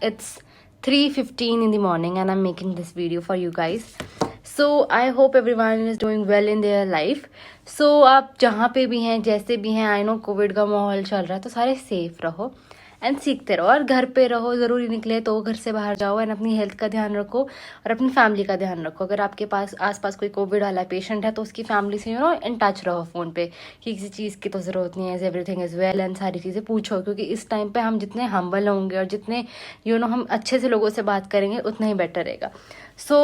it's 3:15 in the morning and I'm making this video for you guys. So I hope everyone is doing well in their life. So आप जहाँ पे भी हैं, जैसे भी हैं, आई नो कोविड का माहौल चल रहा है, तो सारे सेफ रहो एंड सीखते रहो और घर पे रहो. ज़रूरी निकले तो घर से बाहर जाओ एंड अपनी हेल्थ का ध्यान रखो और अपनी फैमिली का ध्यान रखो. अगर आपके पास आसपास कोई कोविड वाला पेशेंट है तो उसकी फैमिली से इन टच रहो फ़ोन पे कि किसी चीज़ की तो ज़रूरत नहीं है, एवरीथिंग इज़ वेल, एंड सारी चीज़ें पूछो, क्योंकि इस टाइम पे हम जितने हम्बल होंगे और जितने हम अच्छे से लोगों से बात करेंगे उतना ही बेटर रहेगा. सो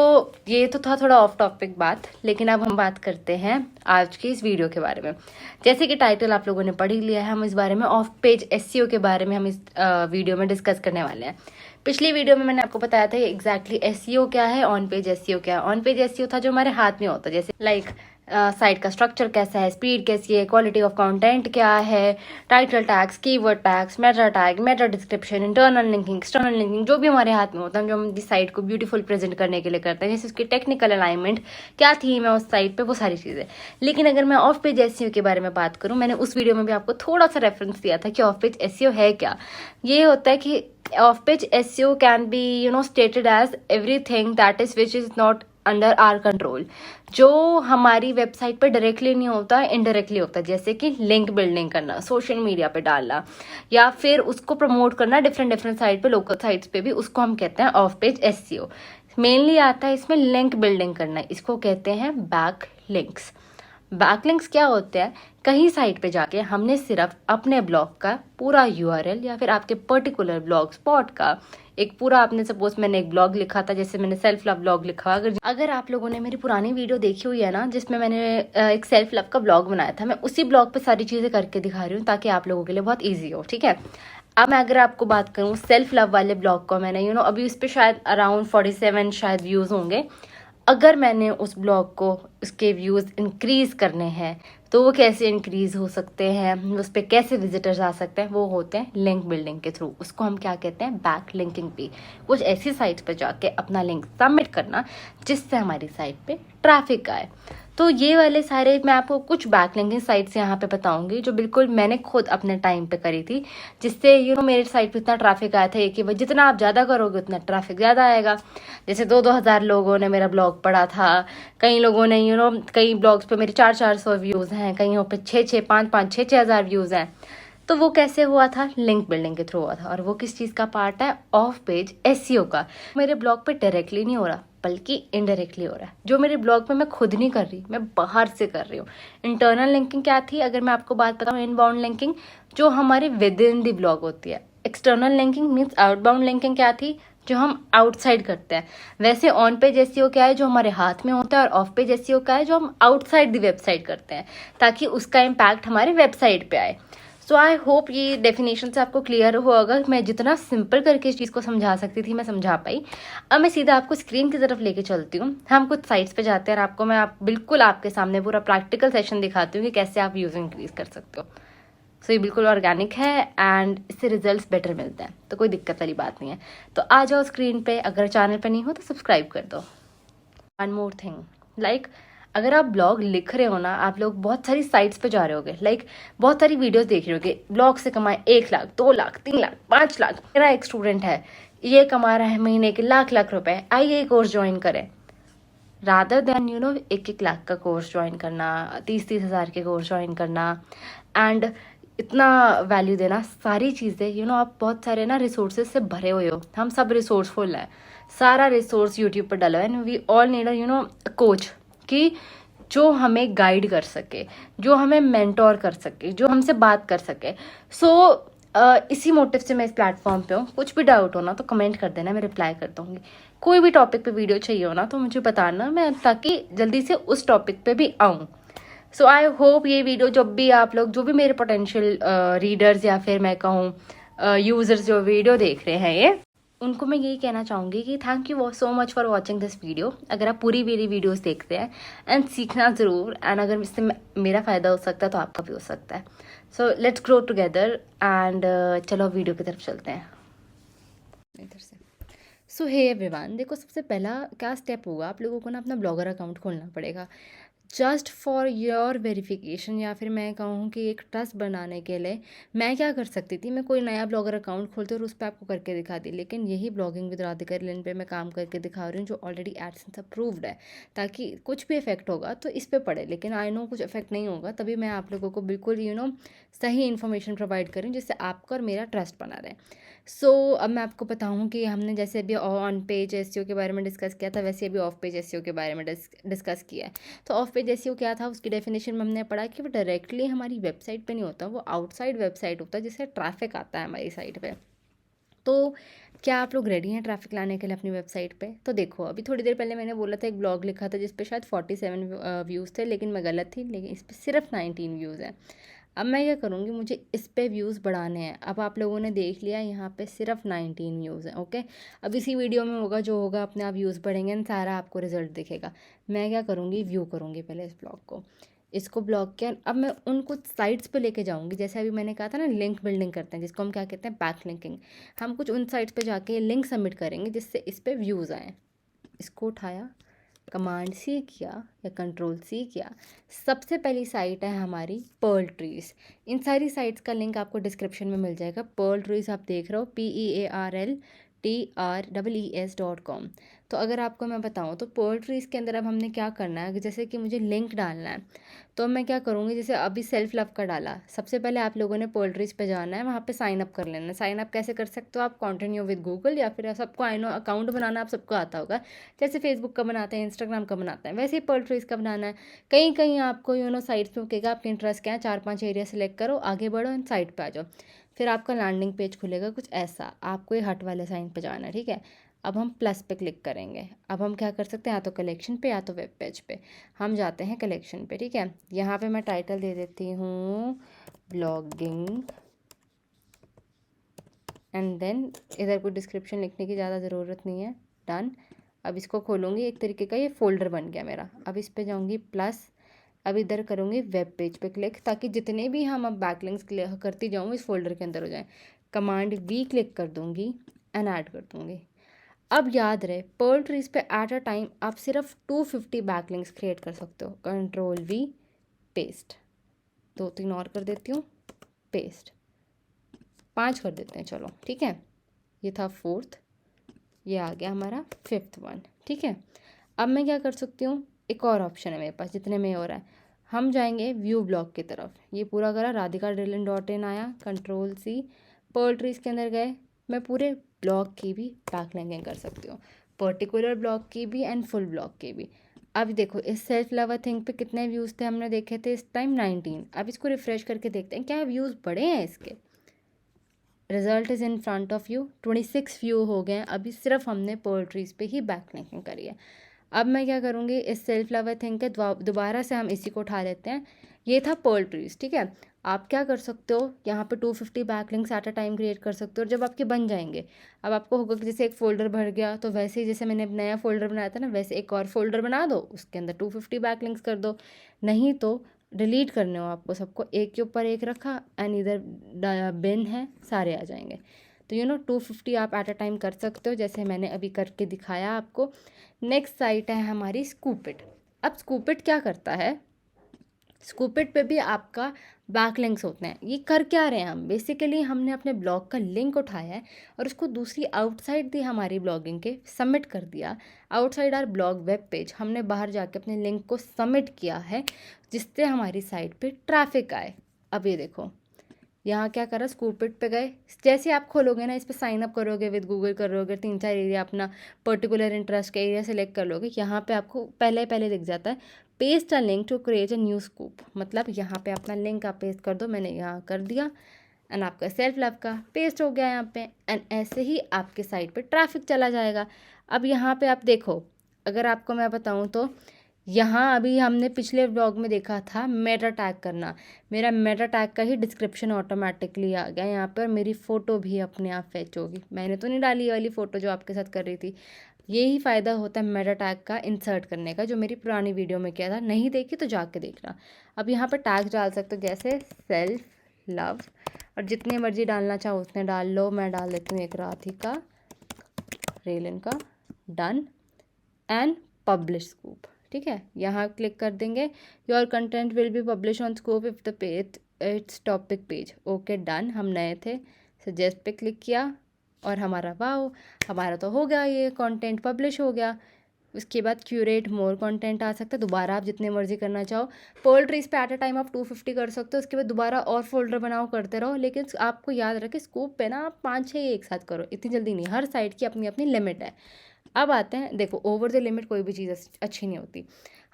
ये तो था थोड़ा ऑफ टॉपिक बात, लेकिन अब हम बात करते हैं आज की इस वीडियो के बारे में. जैसे कि टाइटल आप लोगों ने पढ़ ही लिया है, हम इस बारे में ऑफ पेज एसईओ के बारे में हम इस वीडियो में डिस्कस करने वाले हैं. पिछली वीडियो में मैंने आपको बताया था एग्जैक्टली एसईओ क्या है, ऑन पेज एसईओ क्या है. ऑन पेज एसईओ था जो हमारे हाथ में होता है, जैसे लाइक साइट का स्ट्रक्चर कैसा है, स्पीड कैसी है, क्वालिटी ऑफ कंटेंट क्या है, title tags, keyword tags, Meta tag, Meta description, internal linking, external linking, जो भी हमारे हाथ में होता है, जो हम इस साइट को ब्यूटीफुल प्रेजेंट करने के लिए करते हैं, जैसे उसकी टेक्निकल अलाइनमेंट क्या थीम है उस साइट पे, वो सारी चीज़ें. लेकिन अगर मैं ऑफ पेज एसईओ के बारे में बात करूँ, मैंने उस वीडियो में भी आपको थोड़ा सा रेफरेंस दिया था कि ऑफ पेज एसईओ है क्या. ये होता है कि off page SEO can be stated as everything that is which is not under our control, जो हमारी वेबसाइट पे डायरेक्टली नहीं होता, इनडायरेक्टली होता है. जैसे कि लिंक बिल्डिंग करना, सोशल मीडिया पे डालना, या फिर उसको प्रमोट करना डिफरेंट साइट पे, लोकल साइट्स पे भी, उसको हम कहते हैं ऑफ पेज एसईओ. मेनली आता है इसमें लिंक बिल्डिंग करना, इसको कहते हैं बैक लिंक्स. बैकलिंक्स क्या होते हैं? कहीं साइट पे जाके हमने सिर्फ अपने ब्लॉग का पूरा यूआरएल या फिर आपके पर्टिकुलर ब्लॉग स्पॉट का एक पूरा, आपने सपोज मैंने एक ब्लॉग लिखा था, जैसे मैंने सेल्फ लव ब्लॉग लिखा. अगर आप लोगों ने मेरी पुरानी वीडियो देखी हुई है ना, जिसमें मैंने एक सेल्फ लव का ब्लॉग बनाया था, मैं उसी ब्लॉग पे सारी चीज़ें करके दिखा रही हूँ ताकि आप लोगों के लिए बहुत ईजी हो. ठीक है, अब मैं अगर आपको बात करूँ सेल्फ लव वाले ब्लॉग को, मैंने अभी उस पर शायद अराउंड 47 शायद व्यूज़ होंगे. अगर मैंने उस ब्लॉग को, उसके व्यूज़ इंक्रीज़ करने हैं, तो वो कैसे इंक्रीज़ हो सकते हैं, उस पर कैसे विजिटर्स आ सकते हैं, वो होते हैं लिंक बिल्डिंग के थ्रू. उसको हम क्या कहते हैं? बैक लिंकिंग भी. कुछ ऐसी साइट्स पे जाके अपना लिंक सबमिट करना जिससे हमारी साइट पे ट्रैफिक आए. तो ये वाले सारे मैं आपको कुछ बैक लिंकिंग साइट्स यहाँ पे बताऊंगी जो बिल्कुल मैंने खुद अपने टाइम पे करी थी, जिससे मेरे साइट पे इतना ट्रैफिक आया था. एक ही जितना आप ज़्यादा करोगे उतना ट्रैफिक ज़्यादा आएगा. जैसे 2-2 हज़ार लोगों ने मेरा ब्लॉग पढ़ा था, कई लोगों ने कई ब्लॉग्स पे मेरे 400-400 व्यूज़ हैं, कईयों पे 6-6, 5-5, 6-6 हज़ार व्यूज़ हैं. तो वो कैसे हुआ था? लिंक बिल्डिंग के थ्रू हुआ था. और वो किस चीज़ का पार्ट है? ऑफ पेज एसईओ का. मेरे ब्लॉग पे डायरेक्टली नहीं हो रहा, बल्कि इनडायरेक्टली हो रहा है. जो मेरे ब्लॉग पे मैं खुद नहीं कर रही, मैं बाहर से कर रही हूँ. इंटरनल लिंकिंग क्या थी? अगर मैं आपको बात बताऊँ, इनबाउंड लिंकिंग जो हमारे विद इन दी ब्लॉग होती है. External linking means outbound linking क्या थी? जो हम आउटसाइड करते हैं. वैसे ऑन पेज एसईओ क्या है? जो हमारे हाथ में होता है. और ऑफ पेज एसईओ क्या है? जो हम आउटसाइड दी वेबसाइट करते हैं, ताकि उसका इम्पैक्ट हमारे वेबसाइट पे आए. सो आई होप ये डेफिनेशन से आपको क्लियर होगा. मैं जितना सिंपल करके इस चीज़ को समझा सकती थी मैं समझा पाई. अब मैं सीधा आपको स्क्रीन की तरफ लेके चलती हूँ. हम कुछ साइट्स पे जाते हैं और आपको मैं बिल्कुल आपके सामने पूरा प्रैक्टिकल सेशन दिखाती हूँ कि कैसे आप यूज़ इंक्रीज कर सकते हो. सो ये बिल्कुल ऑर्गेनिक है एंड इससे रिजल्ट्स बेटर मिलते हैं, तो कोई दिक्कत वाली बात नहीं है. तो आ जाओ स्क्रीन पे. अगर चैनल पे नहीं हो तो सब्सक्राइब कर दो. वन मोर थिंग, लाइक अगर आप ब्लॉग लिख रहे हो ना, आप लोग बहुत सारी साइट्स पे जा रहे होगे, लाइक बहुत सारी वीडियोस देख रहे होगे, ब्लॉग से कमाए 1 लाख, 2 लाख, 3 लाख, 5 लाख. मेरा एक स्टूडेंट है, ये कमा रहा है महीने के लाख लाख रुपए. आइए ये कोर्स ज्वाइन करें, रादर देन 1-1 लाख का कोर्स ज्वाइन करना, 30-30 हज़ार के कोर्स ज्वाइन करना एंड इतना वैल्यू देना. सारी चीज़ें आप बहुत सारे ना रिसोर्सेज से भरे हुए हो. हम सब रिसोर्सफुल हैं, सारा रिसोर्स यूट्यूब पर डाला है. And we all need a coach कि जो हमें गाइड कर सके, जो हमें मेंटोर कर सके, जो हमसे बात कर सके. सो इसी मोटिव से मैं इस प्लेटफॉर्म पे हूँ. कुछ भी डाउट हो ना तो कमेंट कर देना, मैं रिप्लाई कर दूँगी. कोई भी टॉपिक पे वीडियो चाहिए हो ना तो मुझे बताना, मैं ताकि जल्दी से उस टॉपिक पे भी आऊँ. सो आई होप ये वीडियो जब भी आप लोग, जो भी मेरे पोटेंशियल रीडर्स या फिर मैं कहूँ यूजर्स जो वीडियो देख रहे हैं, ये उनको मैं यही कहना चाहूँगी कि thank you so much for watching this video. अगर आप पूरी मेरी वीडियोस देखते हैं एंड सीखना ज़रूर, एंड अगर इससे मेरा फ़ायदा हो सकता है तो आपका भी हो सकता है. So let's grow together and चलो वीडियो की तरफ चलते हैं इधर से. सो हे एवरीवन, देखो सबसे पहला क्या स्टेप होगा, आप लोगों को ना अपना ब्लॉगर अकाउंट खोलना पड़ेगा. जस्ट फॉर योर वेरिफिकेशन, या फिर मैं कहूँ कि एक ट्रस्ट बनाने के लिए मैं क्या कर सकती थी, मैं कोई नया ब्लॉगर अकाउंट खोलती और उस पर आपको करके दिखा दी, लेकिन यही ब्लॉगिंग विद राधिका लिन पे मैं काम करके दिखा रही हूँ जो ऑलरेडी एडसेंस अप्रूव्ड है, ताकि कुछ भी इफेक्ट होगा तो इस पर पड़े, लेकिन आई नो कुछ इफेक्ट नहीं होगा, तभी मैं आप लोगों को बिल्कुल सही इन्फॉर्मेशन प्रोवाइड करूँ जिससे आपका और मेरा ट्रस्ट बना रहे। सो अब मैं आपको बताऊँ कि हमने जैसे अभी ऑन पेज एसईओ के बारे में डिस्कस किया था, वैसे अभी ऑफ पेज एसईओ के बारे में डिस्कस किया है। तो ऑफ पेज एसईओ क्या था, उसकी डेफिनेशन में हमने पढ़ा कि वो डायरेक्टली हमारी वेबसाइट पे नहीं होता, वो आउटसाइड वेबसाइट होता है जिससे ट्रैफिक आता है हमारी साइट पे। तो क्या आप लोग रेडी हैं ट्रैफिक लाने के लिए अपनी वेबसाइट पे? तो देखो, अभी थोड़ी देर पहले मैंने बोला था एक ब्लॉग लिखा था जिस पे शायद 47 व्यूज़ थे, लेकिन मैं गलत थी, लेकिन इस पर सिर्फ 19 व्यूज़ हैं। अब मैं क्या करूँगी, मुझे इस पे व्यूज़ बढ़ाने हैं। अब आप लोगों ने देख लिया यहाँ पे सिर्फ 19 व्यूज़ हैं, ओके। अब इसी वीडियो में होगा जो होगा, अपने आप व्यूज़ बढ़ेंगे एंड सारा आपको रिजल्ट दिखेगा। मैं क्या करूँगी, व्यू करूँगी पहले इस ब्लॉग को, इसको ब्लॉग किया। अब मैं उन कुछ साइट्स पे लेके जाऊँगी, जैसे अभी मैंने कहा था ना लिंक बिल्डिंग करते हैं, जिसको हम क्या कहते हैं, बैक लिंकिंग। हम कुछ उन साइट्स पे जाके लिंक सबमिट करेंगे जिससे इस पे व्यूज़ आएँ। इसको उठाया, कमांड सी किया या कंट्रोल सी किया, सबसे पहली साइट है हमारी पर्ल ट्रीज। इन सारी साइट्स का लिंक आपको डिस्क्रिप्शन में मिल जाएगा। पर्ल ट्रीज आप देख रहे हो, PEARLTREES.com। तो अगर आपको मैं बताऊं तो पर्ल ट्रीज के अंदर अब हमने क्या करना है, जैसे कि मुझे लिंक डालना है, तो मैं क्या करूँगी, जैसे अभी सेल्फ लव का डाला, सबसे पहले आप लोगों ने पर्ल ट्रीज पे जाना है, वहाँ पे साइन अप कर लेना है। साइन अप कैसे कर सकते हो आप, कंटिन्यू विद गूगल, या फिर सबको आई नो अकाउंट बनाना आप सबको आता होगा, जैसे फेसबुक का बनाते हैं, इंस्टाग्राम का बनाते हैं, वैसे ही पर्ल ट्रीज का बनाना है। कहीं कहीं आपको साइट्स पे कहेगा आपके इंटरेस्ट क्या है, 4-5 एरिया सेलेक्ट करो, आगे बढ़ो एंड साइट पे आ जाओ। फिर आपका लैंडिंग पेज खुलेगा कुछ ऐसा, आपको ये हट वाले साइन पे जाना है, ठीक है। अब हम प्लस पे क्लिक करेंगे। अब हम क्या कर सकते हैं, या तो कलेक्शन पे या तो वेब पेज पे। हम जाते हैं कलेक्शन पे, ठीक है। यहाँ पे मैं टाइटल दे देती हूँ ब्लॉगिंग, एंड देन इधर कोई डिस्क्रिप्शन लिखने की ज़्यादा ज़रूरत नहीं है, डन। अब इसको खोलूँगी, एक तरीके का ये फोल्डर बन गया मेरा। अब इस पे जाऊँगी प्लस, अब इधर करूँगी वेब पेज पे क्लिक, ताकि जितने भी हम अब बैकलिंक्स करती जाऊँ इस फोल्डर के अंदर हो जाए। कमांड वी क्लिक कर दूँगी एंड ऐड कर दूँगी। अब याद रहे, पर्ल ट्रीज पे एट अ टाइम आप सिर्फ 250 बैकलिंक्स क्रिएट कर सकते हो। कंट्रोल वी, पेस्ट, 2-3 और कर देती हूँ, पेस्ट, 5 कर देते हैं, चलो ठीक है। ये था 4th, ये आ गया हमारा 5th वन, ठीक है। अब मैं क्या कर सकती हूँ, एक और ऑप्शन है मेरे पास, जितने में हो रहा है, हम जाएंगे व्यू ब्लॉग की तरफ। ये पूरा करा, radhika.in आया, कंट्रोल सी, पर्ल ट्रीज के अंदर गए, मैं पूरे ब्लॉग की भी बैकलिंकिंग कर सकती हूँ, पर्टिकुलर ब्लॉग की भी एंड फुल ब्लॉग की भी। अब देखो, इस सेल्फ लवर थिंग पे कितने व्यूज़ थे, हमने देखे थे इस टाइम 19। अब इसको रिफ्रेश करके देखते हैं क्या व्यूज़ बढ़े हैं इसके। Result is in front of you, 26 view हो गए हैं अभी, सिर्फ हमने पर्ल ट्रीज पे ही बैकलिंकिंग करी है। अब मैं क्या करूँगी, इस सेल्फ लवर थिंग के दोबारा से हम इसी को उठा लेते हैं। ये था पर्ल ट्रीज, ठीक है। आप क्या कर सकते हो, यहाँ पे 250 backlinks at a time create कर सकते हो। और जब आपके बन जाएंगे, अब आपको होगा कि जैसे एक फ़ोल्डर भर गया, तो वैसे ही जैसे मैंने नया फ़ोल्डर बनाया था ना, वैसे एक और फोल्डर बना दो, उसके अंदर 250 बैकलिंक्स कर दो। नहीं तो डिलीट करने हो आपको सबको, एक के ऊपर एक रखा एंड इधर बिन है, सारे आ जाएंगे। तो 250 आप एट अ टाइम कर सकते हो, जैसे मैंने अभी करके दिखाया आपको। नेक्स्ट साइट है हमारी स्कूपिट। अब स्कूपिट क्या करता है, स्कूपिट पे भी आपका बैकलिंक्स होते हैं। ये कर क्या रहे हैं हम, बेसिकली हमने अपने ब्लॉग का लिंक उठाया है और उसको दूसरी आउटसाइड दी हमारी ब्लॉगिंग के, सबमिट कर दिया outside our blog web page. हमने बाहर जाके अपने लिंक को सबमिट किया है जिससे हमारी साइट पे ट्रैफिक आए। अब ये देखो, यहाँ क्या करा, स्कूपिट पे गए, जैसे आप खोलोगे ना, इस पर साइन अप करोगे विद गूगल करोगे, 3-4 एरिया अपना पर्टिकुलर इंटरेस्ट का एरिया सेलेक्ट कर लोगे, यहाँ पे आपको पहले पहले दिख जाता है paste a link to create a new scoop. मतलब यहाँ पे अपना लिंक आप पेस्ट कर दो, मैंने यहाँ कर दिया एंड आपका सेल्फ लव का पेस्ट हो गया यहाँ पे, एंड ऐसे ही आपके साइट पे ट्रैफिक चला जाएगा। अब यहाँ पे आप देखो, अगर आपको मैं बताऊँ तो यहाँ अभी हमने पिछले ब्लॉग में देखा था मेटा टैग करना, मेरा मेटा टैग का ही डिस्क्रिप्शन ऑटोमेटिकली आ गया यहाँ पर, मेरी फ़ोटो भी अपने आप फैच होगी। मैंने तो नहीं डाली ये वाली फ़ोटो जो आपके साथ कर रही थी। यही फ़ायदा होता है मेटा टैग का इंसर्ट करने का, जो मेरी पुरानी वीडियो में किया था, नहीं देखी तो जाके देखना। अब यहाँ पर टैग डाल सकते हो, जैसे सेल्फ लव, और जितने मर्जी डालना चाहो उतने डाल लो। मैं डाल देती हूँ एक राधिका रेलन का, डन एंड पब्लिश स्कूप, ठीक है, यहाँ क्लिक कर देंगे। Your content will be publish on scope if the page it's topic page. Okay done, हम नए थे, सजेस्ट पे क्लिक किया और हमारा वाओ, हमारा तो हो गया, ये कंटेंट पब्लिश हो गया। उसके बाद क्यूरेट मोर कंटेंट आ सकता है, दोबारा आप जितने मर्जी करना चाहो। पोल्ट्रीज पे एट अ टाइम आप 250 कर सकते हो, उसके बाद दोबारा और फोल्डर बनाओ, करते रहो। लेकिन आपको याद रखे स्कूप पे ना आप 5-6 एक साथ करो, इतनी जल्दी नहीं, हर साइट की अपनी अपनी लिमिट है। अब आते हैं, देखो ओवर द लिमिट कोई भी चीज़ अच्छी नहीं होती।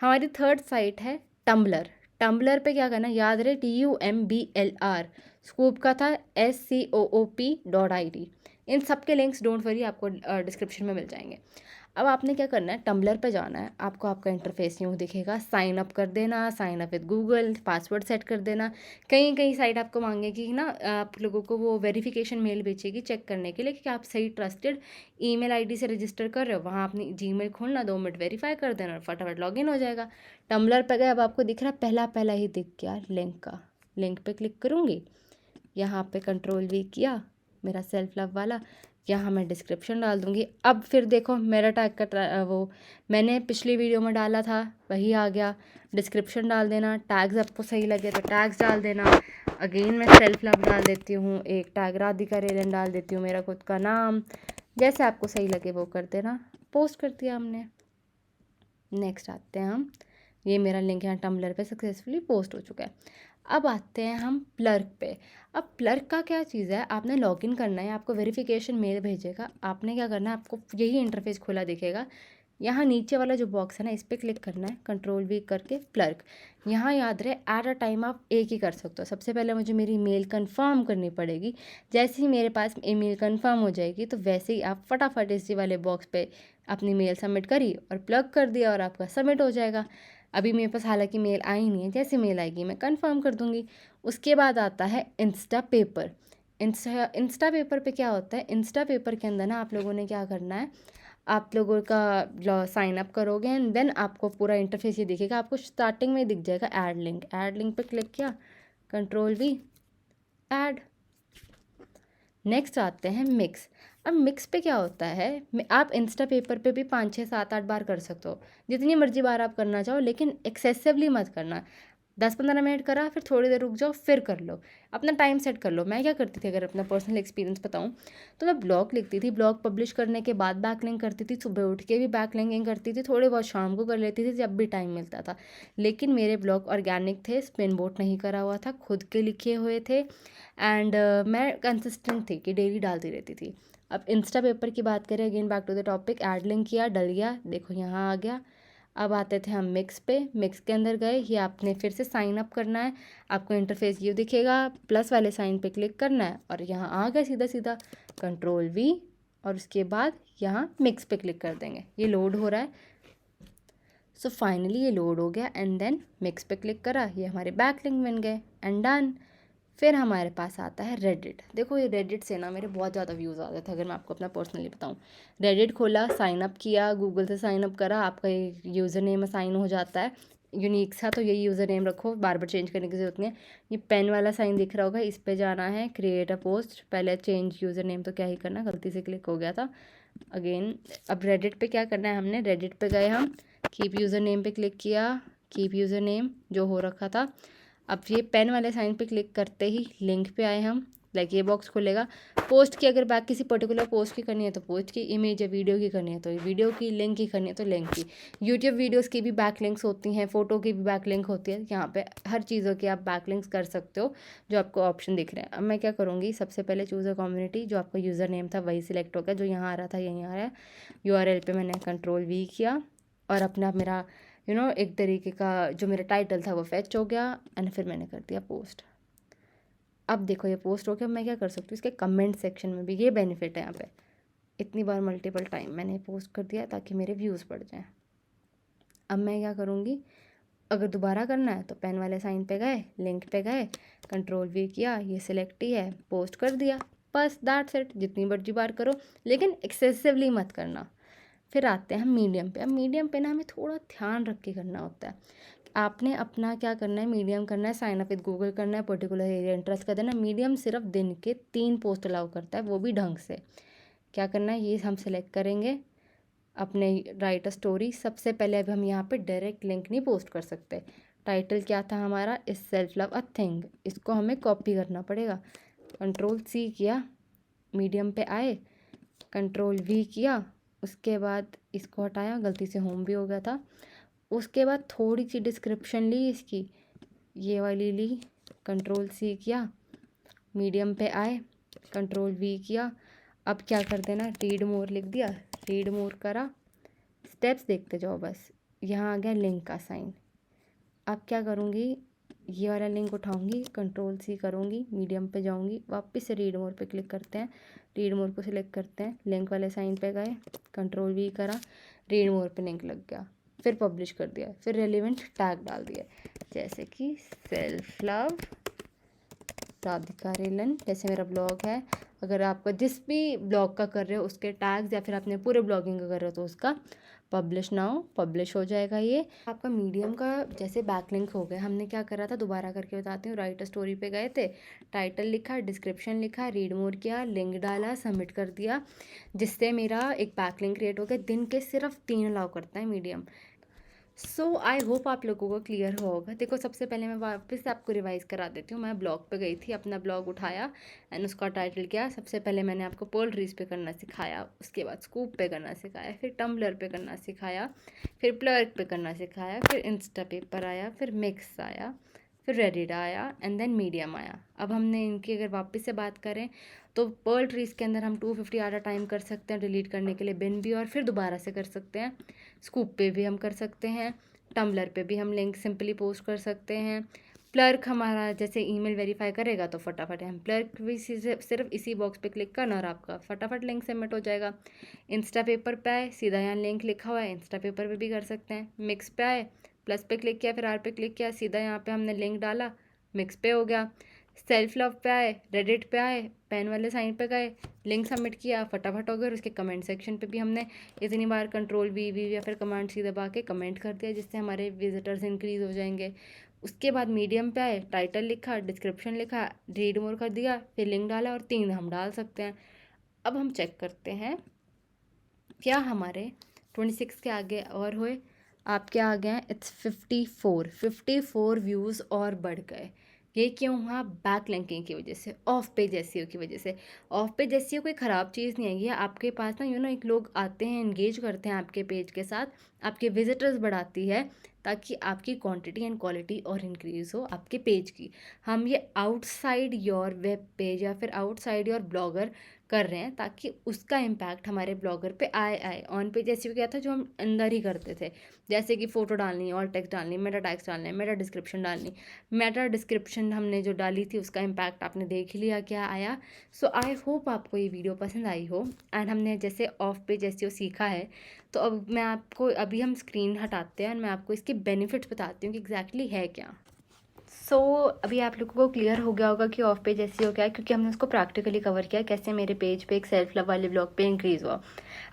हमारी थर्ड साइट है टम्बलर। टम्बलर पे क्या करना, याद रहे TUMBLR, स्कूप का था SCOOP.IT। इन सब के लिंक्स डोंट वरी आपको डिस्क्रिप्शन में मिल जाएंगे। अब आपने क्या करना है, टम्बलर पे जाना है, आपको आपका इंटरफेस यूँ दिखेगा, साइन अप कर देना, sign up with Google, password set कर देना। कहीं कहीं साइट आपको मांगेगी ना, आप लोगों को वो वेरिफिकेशन मेल भेजेगी चेक करने के लिए कि आप सही ट्रस्टेड ईमेल आईडी से रजिस्टर कर रहे हो। वहाँ अपनी जीमेल खोलना, 2 मिनट वेरीफाई कर देना और फटाफट लॉगिन हो जाएगा। टम्बलर पे गए, अब आपको दिख रहा है पहला पहला ही दिख गया लिंक का, लिंक पे क्लिक करूँगी, यहाँ पे कंट्रोल V किया, मेरा सेल्फ लव वाला, यहाँ मैं डिस्क्रिप्शन डाल दूँगी। अब फिर देखो मेरा टैग का वो मैंने पिछली वीडियो में डाला था वही आ गया, डिस्क्रिप्शन डाल देना। टैग्स आपको सही लगे तो टैग्स डाल देना। अगेन मैं सेल्फ लव डाल देती हूँ, एक टैग राधिका रेलन डाल देती हूँ, मेरा खुद का नाम, जैसे आपको सही लगे वो कर देना। पोस्ट कर दिया हमने। नेक्स्ट आते हैं हम, ये मेरा लिंक यहाँ टम्बलर पे सक्सेसफुली पोस्ट हो चुका है। अब आते हैं हम प्लर्क पे। अब प्लर्क का क्या चीज़ है, आपने लॉगिन करना है, आपको वेरिफिकेशन मेल भेजेगा, आपने क्या करना है, आपको यही इंटरफेस खुला दिखेगा। यहाँ नीचे वाला जो बॉक्स है ना, इस पर क्लिक करना है, कंट्रोल V करके प्लर्क। यहाँ याद रहे एट अ टाइम आप एक ही कर सकते हो। सबसे पहले मुझे मेरी मेल कंफर्म करनी पड़ेगी, जैसे ही मेरे पास ईमेल कंफर्म हो जाएगी तो वैसे ही आप फटाफट इसी वाले बॉक्स पे अपनी मेल सबमिट करी और प्लग कर दिया और आपका सबमिट हो जाएगा। अभी मेरे पास हालांकि मेल आई नहीं है, जैसे मेल आएगी मैं कंफर्म कर दूँगी। उसके बाद आता है इंस्टा पेपर। इंस्टा पेपर पे क्या होता है, इंस्टा पेपर के अंदर ना आप लोगों ने क्या करना है, आप लोगों का साइन अप करोगे एंड देन आपको पूरा इंटरफेस ये दिखेगा। आपको स्टार्टिंग में दिख जाएगा ऐड लिंक पे क्लिक किया, कंट्रोल V, ऐड। नेक्स्ट आते हैं मिक्स। अब मिक्स पे क्या होता है, आप इंस्टा पेपर पे भी 5-6-7-8 बार कर सकते हो, जितनी मर्जी बार आप करना चाहो, लेकिन एक्सेसिवली मत करना। 10-15 मिनट करा, फिर थोड़ी देर रुक जाओ, फिर कर लो, अपना टाइम सेट कर लो। मैं क्या करती थी, अगर अपना पर्सनल एक्सपीरियंस बताऊं तो मैं ब्लॉग लिखती थी, ब्लॉग पब्लिश करने के बाद बैकलिंक करती थी, सुबह उठ के भी बैकलिंकिंग करती थी, थोड़े बहुत शाम को कर लेती थी जब भी टाइम मिलता था। लेकिन मेरे ब्लॉग ऑर्गेनिक थे, स्पिन बोट नहीं करा हुआ था, खुद के लिखे हुए थे एंड मैं कंसिस्टेंट थी कि डेली डालती रहती थी। अब इंस्टा पेपर की बात करें, again back to the topic, add link किया, डल गया, देखो यहाँ आ गया। अब आते थे हम मिक्स पे, मिक्स के अंदर गए, ये आपने फिर से साइन अप करना है, आपको इंटरफेस ये दिखेगा, प्लस वाले साइन पे क्लिक करना है और यहाँ आ गया सीधा सीधा, कंट्रोल V और उसके बाद यहाँ मिक्स पे क्लिक कर देंगे। ये लोड हो रहा है, सो फाइनली ये लोड हो गया एंड देन मिक्स पे क्लिक करा, ये हमारे बैक लिंक बन गए एंड डन। फिर हमारे पास आता है रेडिट। देखो ये रेडिट से ना मेरे बहुत ज़्यादा व्यूज़ आते थे, अगर मैं आपको अपना पर्सनली बताऊँ। रेडिट खोला, साइन अप किया, गूगल से साइन अप करा, आपका यूज़र नेम असाइन हो जाता है यूनिक सा, तो यही यूज़र नेम रखो, बार बार चेंज करने की ज़रूरत नहीं है। ये पेन वाला साइन दिख रहा होगा, इस पर जाना है, क्रिएट अ पोस्ट, पहले चेंज यूज़र नेम तो क्या ही करना, गलती से क्लिक हो गया था। अगेन अब रेडिट पे क्या करना है, हमने रेडिट पे गए, हम कीप यूज़र नेम पे क्लिक किया, कीप यूज़र नेम जो हो रखा था। अब ये पेन वाले साइन पे क्लिक करते ही लिंक पे आए हम, लाइक ये बॉक्स खुलेगा। पोस्ट की अगर बैक किसी पर्टिकुलर पोस्ट की करनी है तो पोस्ट की, इमेज या वीडियो की करनी है तो वीडियो की, लिंक की करनी है तो लिंक की। यूट्यूब वीडियोस की भी बैक लिंक्स होती हैं, फ़ोटो की भी बैक लिंक होती है, यहाँ पे हर चीज़ों की आप बैक लिंक्स कर सकते हो जो आपको ऑप्शन दिख रहे हैं। अब मैं क्या करूँगी, सबसे पहले चूज़ अ कम्युनिटी, जो आपका यूज़र नेम था वही सिलेक्ट होगा, जो यहाँ आ रहा था यहीं आ रहा है। URL पे मैंने कंट्रोल V किया और अपना मेरा एक तरीके का जो मेरा टाइटल था वो फैच हो गया एंड फिर मैंने कर दिया पोस्ट। अब देखो ये पोस्ट हो गया, मैं क्या कर सकती हूँ, इसके कमेंट सेक्शन में भी ये बेनिफिट है, यहाँ पे इतनी बार मल्टीपल टाइम मैंने पोस्ट कर दिया ताकि मेरे व्यूज़ बढ़ जाएं। अब मैं क्या करूँगी, अगर दोबारा करना है तो पेन वाले साइन पे गए, लिंक पे गए, कंट्रोल V किया, ये सिलेक्ट ही है, पोस्ट कर दिया, बस दैट्स इट। जितनी मर्जी बार करो लेकिन एक्सेसिवली मत करना। फिर आते हैं हम मीडियम पे। अब मीडियम पे ना हमें थोड़ा ध्यान रख के करना होता है। आपने अपना क्या करना है, मीडियम करना है, साइन अप विद गूगल करना है, पर्टिकुलर एरिया इंटरेस्ट कर देना। मीडियम सिर्फ दिन के 3 पोस्ट अलाउ करता है, वो भी ढंग से। क्या करना है, ये हम सेलेक्ट करेंगे, अपने राइट अ स्टोरी। सबसे पहले अब हम यहाँ पे डायरेक्ट लिंक नहीं पोस्ट कर सकते। टाइटल क्या था हमारा, is self love a thing, इसको हमें कॉपी करना पड़ेगा। Ctrl+C किया, मीडियम पे आए, Ctrl+V किया, उसके बाद इसको हटाया, गलती से होम भी हो गया था। उसके बाद थोड़ी सी डिस्क्रिप्शन ली इसकी, ये वाली ली, Ctrl+C किया, मीडियम पे आए, Ctrl+V किया। अब क्या कर देना, रीड मोर लिख दिया, रीड मोर करा, स्टेप्स देखते जाओ बस। यहाँ आ गया लिंक का साइन। अब क्या करूँगी, ये वाला लिंक उठाऊँगी, Ctrl+C करूँगी, मीडियम पे जाऊँगी, वापस से रीड मोर पे क्लिक करते हैं, रीड मोर को सिलेक्ट करते हैं, लिंक वाले साइन पे गए, Ctrl+V करा, रीड मोर पे लिंक लग गया, फिर पब्लिश कर दिया, फिर रेलिवेंट टैग डाल दिया, जैसे कि सेल्फ लव राधिका रेलन, जैसे मेरा ब्लॉग है। अगर आपका जिस भी ब्लॉग का कर रहे हो उसके टैग्स, या फिर अपने पूरे ब्लॉगिंग का कर रहे हो तो उसका पब्लिश नाउ, पब्लिश हो जाएगा। ये आपका मीडियम का जैसे बैकलिंक हो गया। हमने क्या करा था, दोबारा करके बताती हूँ। राइट स्टोरी पे गए थे, टाइटल लिखा, डिस्क्रिप्शन लिखा, रीड मोर किया, लिंक डाला, सबमिट कर दिया, जिससे मेरा एक बैकलिंक क्रिएट हो गया। दिन के सिर्फ 3 अलाउ करता है मीडियम। सो आई होप आप लोगों को क्लियर होगा। देखो, सबसे पहले मैं वापस से आपको रिवाइज़ करा देती हूँ। मैं ब्लॉग पे गई थी, अपना ब्लॉग उठाया एंड उसका टाइटल किया। सबसे पहले मैंने आपको पोल्ट्रीज पे करना सिखाया, उसके बाद स्कूप पे करना सिखाया, फिर टम्बलर पे करना सिखाया, फिर प्लर्क पे करना सिखाया, फिर इंस्टा पेपर आया, फिर मिक्स आया, फिर रेडिट आया एंड देन मीडियम आया। अब हमने इनकी अगर वापस से बात करें तो पर्ल ट्रीज़ के अंदर हम 250 आधा टाइम कर सकते हैं डिलीट करने के लिए बिन भी, और फिर दोबारा से कर सकते हैं। स्कूप पे भी हम कर सकते हैं, टम्बलर पे भी हम लिंक सिंपली पोस्ट कर सकते हैं। प्लर्क हमारा जैसे ईमेल वेरीफाई करेगा तो फटाफट हम प्लर्क भी सिर्फ इसी बॉक्स पे क्लिक करना और आपका फटाफट लिंक सबमिट हो जाएगा। इंस्टा पेपर पे आए, सीधा यहाँ लिंक लिखा हुआ है, इंस्टा पेपर पे भी कर सकते हैं। मिक्स पे आए, प्लस पे क्लिक किया, फिर आर पे क्लिक किया, सीधा यहाँ पे हमने लिंक डाला, मिक्स पे हो गया। सेल्फ लव पे आए, रेडिट पे आए, पेन वाले साइन पे गए, लिंक सबमिट किया, फटाफट हो गया। और उसके कमेंट सेक्शन पे भी हमने इतनी बार Ctrl+V या फिर कमांड सी दबा के कमेंट कर दिया, जिससे हमारे विजिटर्स इंक्रीज़ हो जाएंगे। उसके बाद मीडियम पे आए, टाइटल लिखा, डिस्क्रिप्शन लिखा, रीड मोर कर दिया, फिर लिंक डाला, और 3 हम डाल सकते हैं। अब हम चेक करते हैं क्या हमारे 26 के आगे और हुए। आपके आ गए हैं, इट्स 54 व्यूज़ और बढ़ गए। ये क्यों हुआ? बैक लिंकिंग की वजह से, ऑफ पेज एसईओ की वजह से। ऑफ पेज एसईओ कोई ख़राब चीज़ नहीं है, ये आपके पास ना एक लोग आते हैं, एंगेज करते हैं आपके पेज के साथ, आपके विजिटर्स बढ़ाती है, ताकि आपकी क्वांटिटी एंड क्वालिटी और इंक्रीज़ हो आपके पेज की। हम ये आउटसाइड योर वेब पेज या फिर आउटसाइड योर ब्लॉगर कर रहे हैं, ताकि उसका इम्पैक्ट हमारे ब्लॉगर पे आए। ऑन पेज एसईओ क्या था, जो हम अंदर ही करते थे, जैसे कि फ़ोटो डालनी, और टेक्स्ट डालनी, मेटा टैग्स डालने, मेटा डिस्क्रिप्शन डालनी। मेटा डिस्क्रिप्शन हमने जो डाली थी उसका इम्पैक्ट आपने देख लिया क्या आया। सो आई होप आपको ये वीडियो पसंद आई हो। एंड हमने जैसे ऑफ पेज एसईओ सीखा है, तो अब मैं आपको, अभी हम स्क्रीन हटाते हैं और मैं आपको इसके बेनिफिट्स बताती हूँ कि एग्जैक्टली है क्या। अभी आप लोगों को क्लियर हो गया होगा कि ऑफ पेज एसईओ क्या है, क्योंकि हमने उसको प्रैक्टिकली कवर किया, कैसे मेरे पेज पे एक सेल्फ लव वाले ब्लॉग पे इंक्रीज़ हुआ।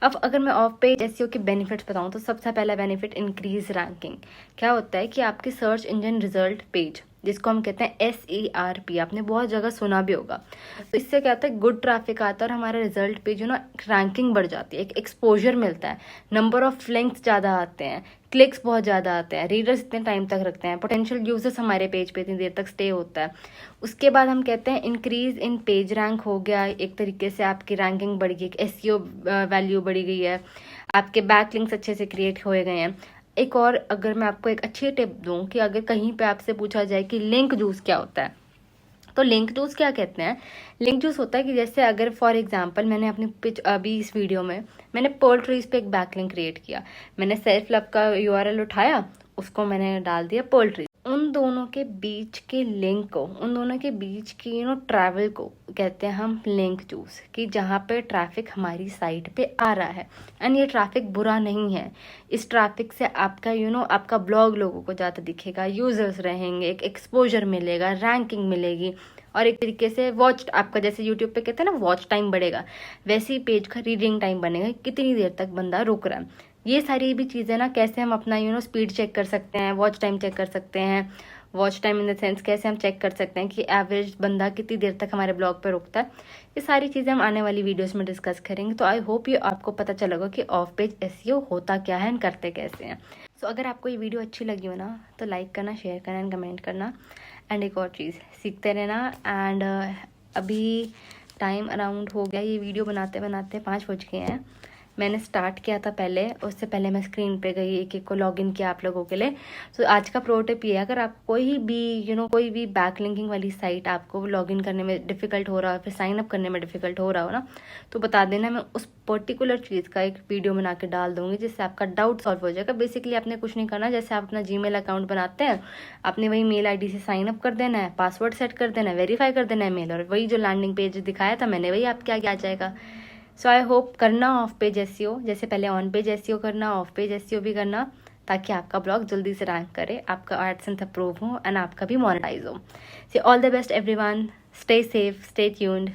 अब अगर मैं ऑफ पेज एसईओ के बेनिफिट्स बताऊं तो सबसे पहला बेनिफिट इंक्रीज रैंकिंग। क्या होता है कि आपके सर्च इंजन रिजल्ट पेज, जिसको हम कहते हैं SERP, आपने बहुत जगह सुना भी होगा। तो इससे क्या होता है, गुड ट्रैफिक आता है और हमारा रिजल्ट पेज रैंकिंग बढ़ जाती है, एक एक्सपोजर मिलता है, नंबर ऑफ लिंक्स ज़्यादा आते हैं, क्लिक्स बहुत ज़्यादा आते हैं, रीडर्स इतने टाइम तक रखते हैं, पोटेंशियल यूजर्स हमारे पेज पे इतनी देर तक स्टे होता है। उसके बाद हम कहते हैं इंक्रीज इन पेज रैंक हो गया, एक तरीके से आपकी रैंकिंग बढ़ गई, SEO वैल्यू बढ़ी गई है, आपके बैक लिंक्स अच्छे से क्रिएट हो गए हैं। एक और अगर मैं आपको एक अच्छी टिप दूं कि अगर कहीं पे आपसे पूछा जाए कि लिंक जूस क्या होता है, तो लिंक जूस क्या कहते हैं, लिंक जूस होता है कि जैसे अगर फॉर एग्जांपल मैंने अपनी पिच अभी इस वीडियो में मैंने पोल्ट्रीज पे एक बैकलिंक क्रिएट किया, मैंने सेल्फ लव का URL उठाया, उसको मैंने डाल दिया पोल्ट्री। उन दोनों के बीच के लिंक को, उन दोनों के बीच की ट्रैवल को कहते हैं हम लिंक जूस, कि जहाँ पे ट्रैफिक हमारी साइट पे आ रहा है। एंड ये ट्रैफिक बुरा नहीं है, इस ट्रैफिक से आपका आपका ब्लॉग लोगों को ज़्यादा दिखेगा, यूजर्स रहेंगे, एक एक्सपोजर मिलेगा, रैंकिंग मिलेगी, और एक तरीके से वॉच, आपका जैसे यूट्यूब पे कहते हैं ना वॉच टाइम बढ़ेगा, वैसे ही पेज का रीडिंग टाइम बनेगा, कितनी देर तक बंदा रुक रहा है। ये सारी भी चीज़ें कैसे हम अपना स्पीड चेक कर सकते हैं, वॉच टाइम चेक कर सकते हैं, watch time in the sense कैसे हम चेक कर सकते हैं कि एवरेज बंदा कितनी देर तक हमारे ब्लॉग पे रुकता है। ये सारी चीज़ें हम आने वाली वीडियोस में डिस्कस करेंगे। तो आई होप ये आपको पता चलेगा कि ऑफ पेज एसईओ होता क्या है एंड करते कैसे हैं। सो अगर आपको ये वीडियो अच्छी लगी हो ना तो लाइक करना, शेयर करना एंड कमेंट करना। एंड एक और चीज़, सीखते रहना। एंड अभी टाइम अराउंड हो गया, ये वीडियो बनाते बनाते 5 बज गए हैं। मैंने स्टार्ट किया था पहले, उससे पहले मैं स्क्रीन पे गई, एक एक को लॉगिन किया आप लोगों के लिए। तो आज का प्रो टिप ये है, अगर आप कोई भी कोई भी बैक लिंकिंग वाली साइट आपको लॉगिन करने में डिफ़िकल्ट हो रहा हो, फिर साइन अप करने में डिफ़िकल्ट हो रहा हो ना, तो बता देना, मैं उस पर्टिकुलर चीज़ का एक वीडियो बना के डाल दूंगी जिससे आपका डाउट सॉल्व हो जाएगा। बेसिकली आपने कुछ नहीं करना, जैसे आप अपना जीमेल अकाउंट बनाते हैं, आपने वही मेल आईडी से साइन अप कर देना है, पासवर्ड सेट कर देना है, वेरीफाई कर देना है मेल, और वही जो लैंडिंग पेज दिखाया था मैंने वही आपके आगे आ जाएगा। सो आई होप करना ऑफ पेज एसईओ, जैसे पहले ऑन पेज एसईओ करना, ऑफ पेज एसईओ भी करना, ताकि आपका ब्लॉग जल्दी से रैंक करे, आपका एडसेंस अप्रूव हो एंड आपका भी मोनेटाइज हो। So all the best everyone, stay safe, stay tuned.